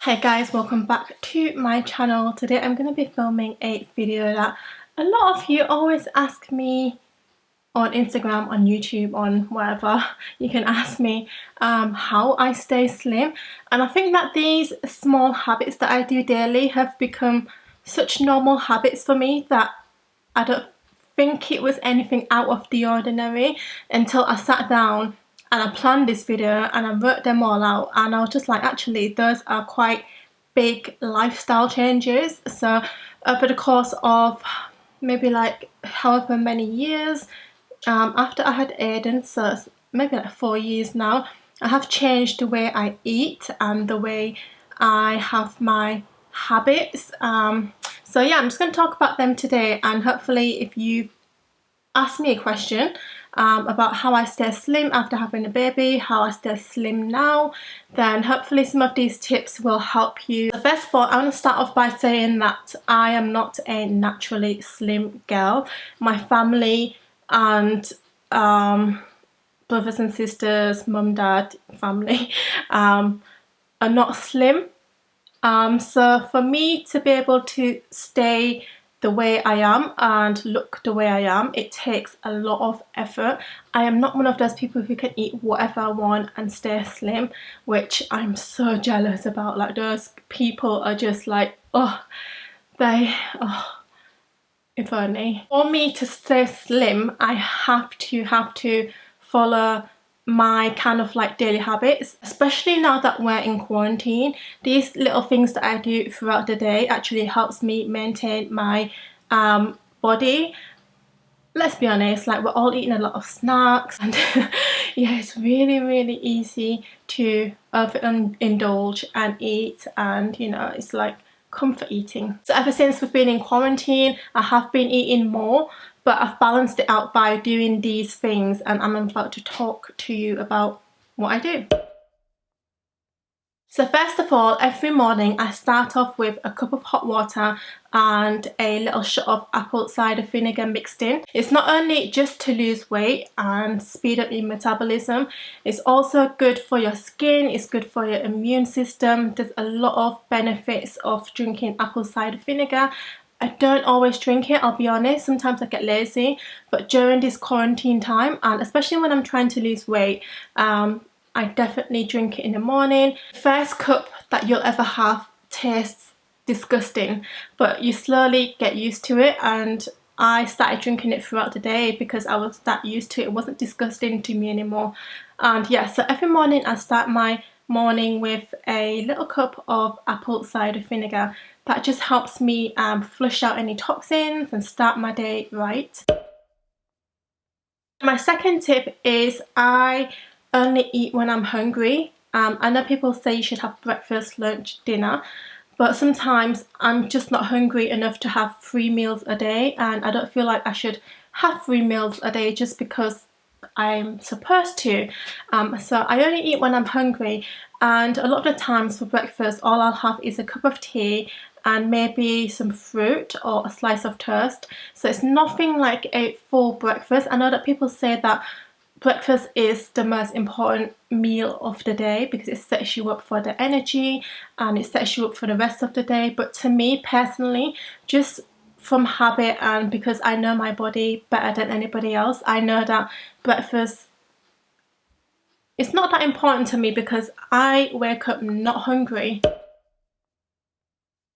Hey guys, welcome back to my channel. Today I'm going to be filming a video that a lot of you always ask me on Instagram, on YouTube, on wherever you can ask me how I stay slim. And I think that these small habits that I do daily have become such normal habits for me that I don't think it was anything out of the ordinary until I sat down and I planned this video and I wrote them all out, and I was just like, actually those are quite big lifestyle changes. So over the course of maybe like however many years after I had Aiden, so maybe like 4 years now, I have changed the way I eat and the way I have my habits. So yeah, I'm just going to talk about them today, and hopefully if you ask me a question about how I stay slim after having a baby, how I stay slim now, then hopefully some of these tips will help you. So first of all, I want to start off by saying that I am not a naturally slim girl. My family and brothers and sisters, mum, dad, family are not slim. So for me to be able to stay the way I am and look the way I am, it takes a lot of effort. I am not one of those people who can eat whatever I want and stay slim, which I'm so jealous about. Like, those people are just like, if only. For me to stay slim, I have to follow my kind of like daily habits, especially now that we're in quarantine. These little things that I do throughout the day actually helps me maintain my body. Let's be honest, like, we're all eating a lot of snacks and yeah, it's really easy to overindulge and eat, and you know, it's like comfort eating. So ever since we've been in quarantine, I have been eating more, but I've balanced it out by doing these things, and I'm about to talk to you about what I do. So first of all, every morning I start off with a cup of hot water and a little shot of apple cider vinegar mixed in. It's not only just to lose weight and speed up your metabolism, it's also good for your skin, it's good for your immune system. There's a lot of benefits of drinking apple cider vinegar. I don't always drink it, I'll be honest, sometimes I get lazy, but during this quarantine time, and especially when I'm trying to lose weight, I definitely drink it in the morning. The first cup that you'll ever have tastes disgusting, but you slowly get used to it, and I started drinking it throughout the day because I was that used to it. It wasn't disgusting to me anymore. And yeah, so every morning I start my morning with a little cup of apple cider vinegar. That just helps me flush out any toxins and start my day right. My second tip is I only eat when I'm hungry. I know people say you should have breakfast, lunch, dinner, but sometimes I'm just not hungry enough to have 3 meals a day, and I don't feel like I should have 3 meals a day just because I'm supposed to. So I only eat when I'm hungry, and a lot of the times for breakfast all I'll have is a cup of tea and maybe some fruit or a slice of toast. So it's nothing like a full breakfast. I know that people say that breakfast is the most important meal of the day because it sets you up for the energy and it sets you up for the rest of the day. But to me personally, just from habit and because I know my body better than anybody else, I know that breakfast is not that important to me because I wake up not hungry.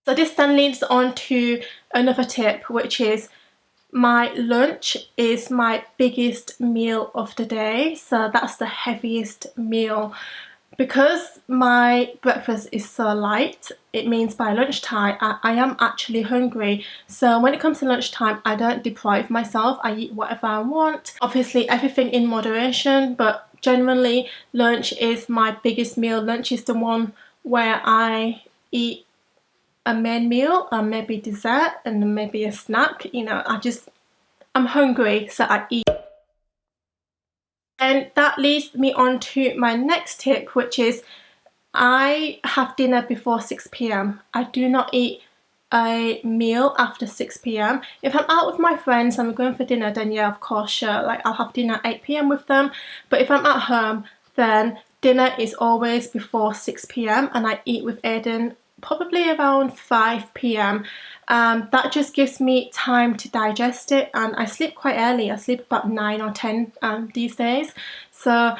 So this then leads on to another tip, which is my lunch is my biggest meal of the day. So that's the heaviest meal. Because my breakfast is so light, it means by lunchtime I am actually hungry. So when it comes to lunchtime, I don't deprive myself. I eat whatever I want. Obviously everything in moderation, but generally lunch is my biggest meal. Lunch is the one where I eat a main meal and maybe dessert and then maybe a snack. You know, I'm hungry, so I eat. And that leads me on to my next tip, which is I have dinner before 6 p.m. I do not eat a meal after 6 p.m. If I'm out with my friends and we're going for dinner, then yeah, of course, sure, like I'll have dinner at 8 p.m. with them. But if I'm at home, then dinner is always before 6 p.m. and I eat with Aiden probably around 5 p.m. That just gives me time to digest it, and I sleep quite early. I sleep about 9 or 10 these days. So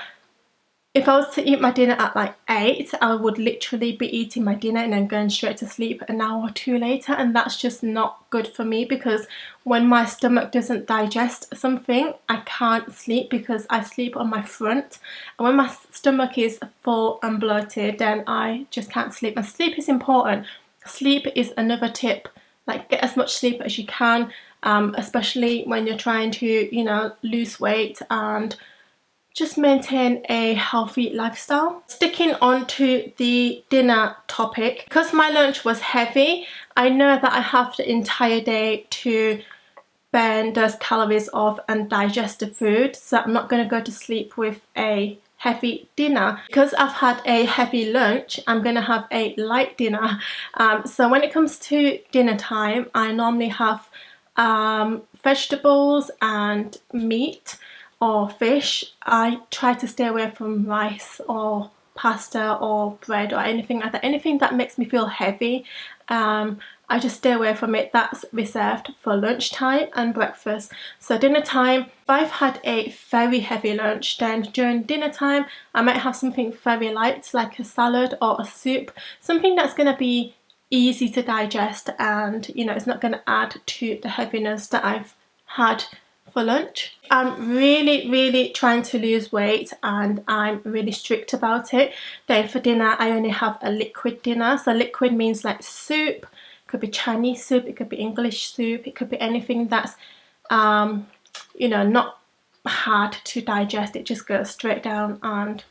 if I was to eat my dinner at like 8, I would literally be eating my dinner and then going straight to sleep an hour or two later, and that's just not good for me, because when my stomach doesn't digest something, I can't sleep because I sleep on my front, and when my stomach is full and bloated, then I just can't sleep. And sleep is important. Sleep is another tip. Like, get as much sleep as you can, especially when you're trying to, you know, lose weight and just maintain a healthy lifestyle. Sticking on to the dinner topic, because my lunch was heavy, I know that I have the entire day to burn those calories off and digest the food, so I'm not going to go to sleep with a heavy dinner. Because I've had a heavy lunch, I'm going to have a light dinner. So when it comes to dinner time, I normally have vegetables and meat or fish. I try to stay away from rice or pasta or bread or anything like that. Anything that makes me feel heavy, I just stay away from it. That's reserved for lunchtime and breakfast. So dinner time, if I've had a very heavy lunch, then during dinner time I might have something very light, like a salad or a soup, something that's going to be easy to digest, and you know, it's not going to add to the heaviness that I've had for lunch. I'm really trying to lose weight, and I'm really strict about it. Then for dinner I only have a liquid dinner. So liquid means like soup, it could be Chinese soup, it could be English soup, it could be anything that's you know, not hard to digest. It just goes straight down. And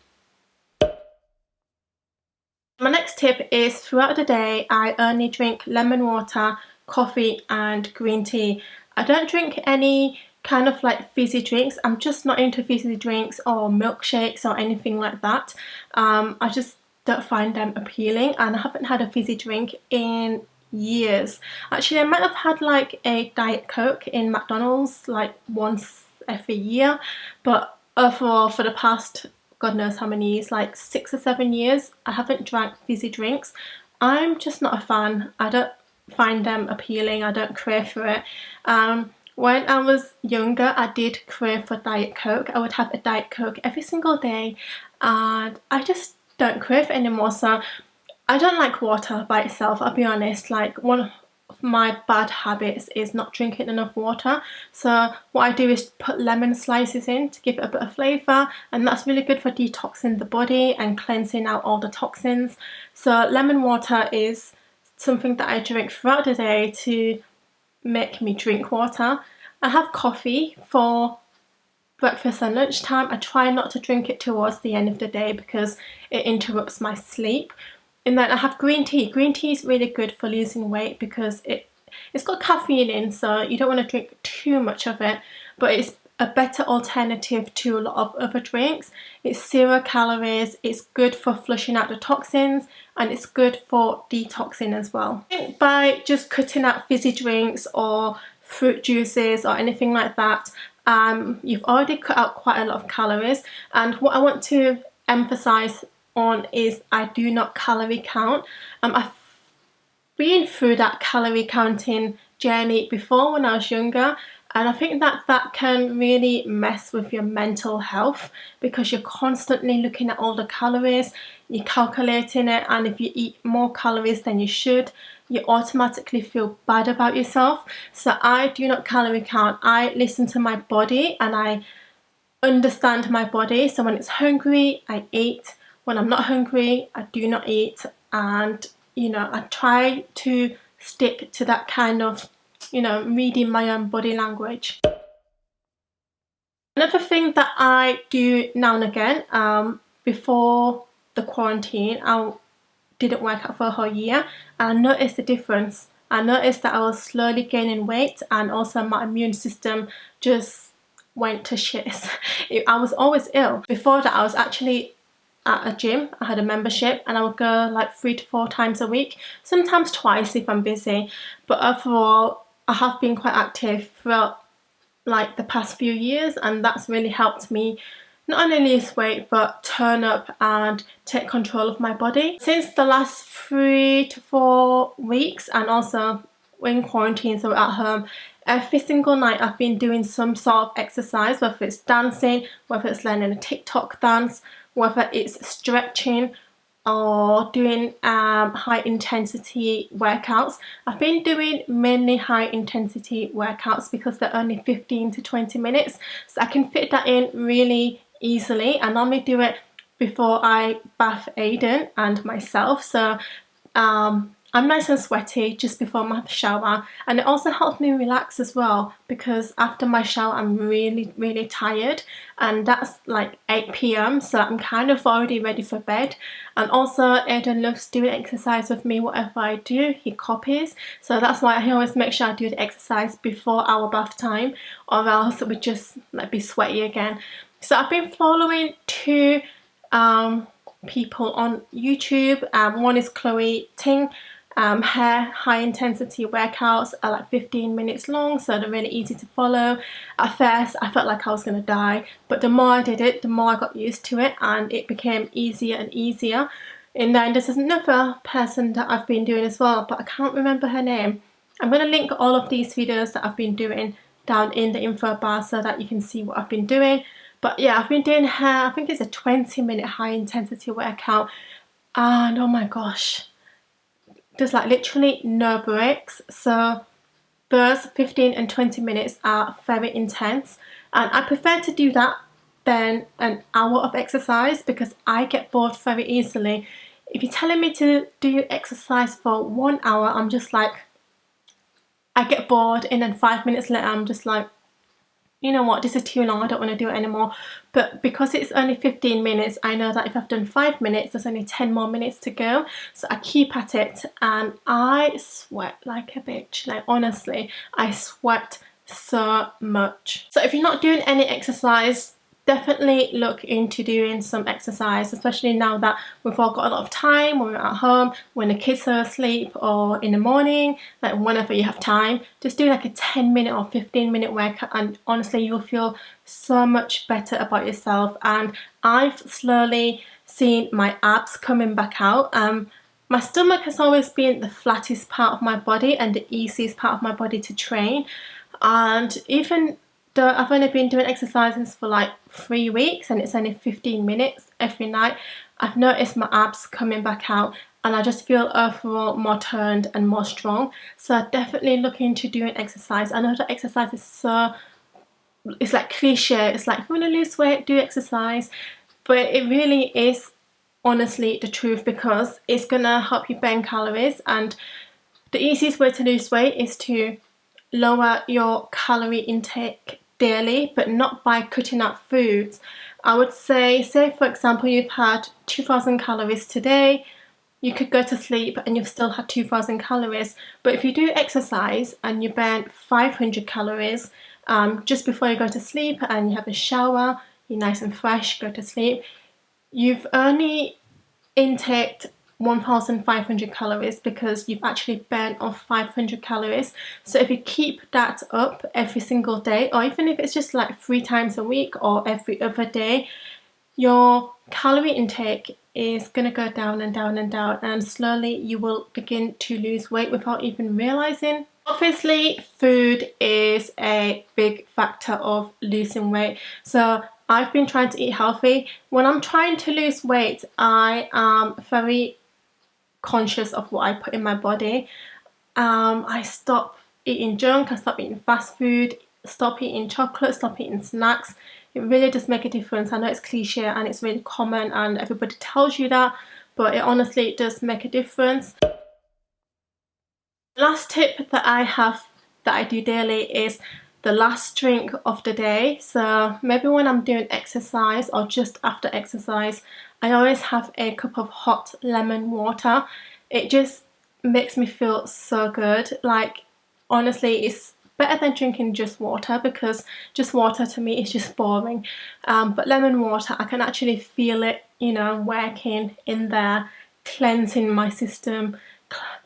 my next tip is, throughout the day I only drink lemon water, coffee and green tea. I don't drink any kind of like fizzy drinks. I'm just not into fizzy drinks or milkshakes or anything like that. I just don't find them appealing, and I haven't had a fizzy drink in years. Actually, I might have had like a Diet Coke in McDonald's like once every year, but overall for the past God knows how many years, like 6 or 7 years, I haven't drank fizzy drinks. I'm just not a fan. I don't find them appealing. I don't crave for it. When I was younger, I did crave for Diet Coke. I would have a Diet Coke every single day, and I just don't crave it anymore. So I don't like water by itself, I'll be honest. Like, one of my bad habits is not drinking enough water. So what I do is put lemon slices in to give it a bit of flavour, and that's really good for detoxing the body and cleansing out all the toxins. So lemon water is something that I drink throughout the day to make me drink water. I have coffee for breakfast and lunchtime. I try not to drink it towards the end of the day because it interrupts my sleep. And then I have green tea. Green tea is really good for losing weight because it's got caffeine in, so you don't want to drink too much of it, but it's a better alternative to a lot of other drinks. It's 0 calories, it's good for flushing out the toxins, and it's good for detoxing as well. I think by just cutting out fizzy drinks or fruit juices or anything like that, you've already cut out quite a lot of calories. And what I want to emphasize on is I do not calorie count. I've been through that calorie counting journey before when I was younger, and I think that that can really mess with your mental health because you're constantly looking at all the calories, you're calculating it, and if you eat more calories than you should, you automatically feel bad about yourself. So I do not calorie count. I listen to my body and I understand my body. So when it's hungry, I eat. When I'm not hungry, I do not eat. And you know, I try to stick to that kind of, you know, reading my own body language. Another thing that I do now and again, before the quarantine, I didn't work out for a whole year, and I noticed the difference. I noticed that I was slowly gaining weight, and also my immune system just went to shit. I was always ill. Before that, I was actually at a gym. I had a membership and I would go like 3 to 4 times a week, sometimes twice if I'm busy. But overall, I have been quite active throughout like the past few years, and that's really helped me not only lose weight but turn up and take control of my body. Since the last 3 to 4 weeks, and also in quarantine, so at home, every single night I've been doing some sort of exercise, whether it's dancing, whether it's learning a TikTok dance, whether it's stretching or doing high intensity workouts. I've been doing mainly high intensity workouts because they're only 15 to 20 minutes, so I can fit that in really easily. I normally do it before I bath Aiden and myself, so I'm nice and sweaty just before my shower, and it also helps me relax as well, because after my shower I'm really tired, and that's like 8 p.m, so I'm kind of already ready for bed. And also Aiden loves doing exercise with me. Whatever I do, he copies, so that's why I always make sure I do the exercise before our bath time, or else it would just like be sweaty again. So I've been following two people on YouTube. One is Chloe Ting. Her high intensity workouts are like 15 minutes long, so they're really easy to follow. At first I felt like I was gonna die, but the more I did it, the more I got used to it, and it became easier and easier. And then there's another person that I've been doing as well, but I can't remember her name. I'm gonna link all of these videos that I've been doing down in the info bar so that you can see what I've been doing. But yeah, I've been doing her, I think it's a 20-minute high intensity workout, and oh my gosh, there's like literally no breaks. So those 15 and 20 minutes are very intense, and I prefer to do that than an hour of exercise because I get bored very easily. If you're telling me to do exercise for 1 hour, I'm just like, I get bored, and then 5 minutes later I'm just like, you know what, this is too long, I don't want to do it anymore. But because it's only 15 minutes, I know that if I've done 5 minutes, there's only 10 more minutes to go. So I keep at it, and I sweat like a bitch. Like honestly, I sweat so much. So if you're not doing any exercise, definitely look into doing some exercise, especially now that we've all got a lot of time when we're at home, when the kids are asleep, or in the morning, like whenever you have time. Just do like a 10-minute or 15-minute workout, and honestly you'll feel so much better about yourself. And I've slowly seen my abs coming back out. My stomach has always been the flattest part of my body and the easiest part of my body to train, and even though I've only been doing exercises for like 3 weeks and it's only 15 minutes every night, I've noticed my abs coming back out, and I just feel overall more toned and more strong. So definitely look into doing exercise. I know that exercise is so, it's like cliche, it's like if you want to lose weight, do exercise, but it really is honestly the truth, because it's gonna help you burn calories, and the easiest way to lose weight is to lower your calorie intake daily, but not by cutting out foods. I would say for example you've had 2,000 calories today, you could go to sleep and you've still had 2,000 calories. But if you do exercise and you burn 500 calories just before you go to sleep, and you have a shower, you're nice and fresh, go to sleep, you've only intaked 1,500 calories because you've actually burnt off 500 calories. So if you keep that up every single day, or even if it's just like 3 times a week or every other day, your calorie intake is going to go down and down and down, and slowly you will begin to lose weight without even realizing. Obviously food is a big factor of losing weight, so I've been trying to eat healthy. When I'm trying to lose weight, I am very conscious of what I put in my body. I stop eating junk, I stop eating fast food, stop eating chocolate, stop eating snacks. It really does make a difference. I know it's cliche and it's really common and everybody tells you that, but it honestly does make a difference. Last tip that I have that I do daily is the last drink of the day. So maybe when I'm doing exercise or just after exercise, I always have a cup of hot lemon water. It just makes me feel so good. Like honestly, it's better than drinking just water, because just water to me is just boring. But lemon water, I can actually feel it, you know, working in there, cleansing my system,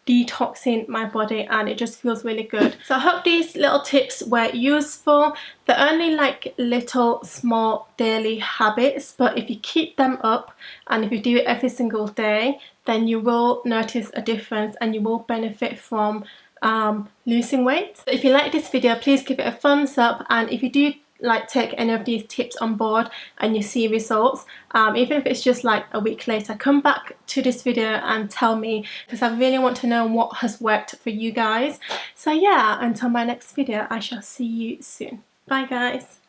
detoxing my body, and it just feels really good. So I hope these little tips were useful. They're only like little small daily habits, but if you keep them up and if you do it every single day, then you will notice a difference and you will benefit from losing weight. So if you like this video, please give it a thumbs up, and if you do like take any of these tips on board and you see results, even if it's just like a week later, come back to this video and tell me, because I really want to know what has worked for you guys. So yeah, until my next video, I shall see you soon. Bye guys.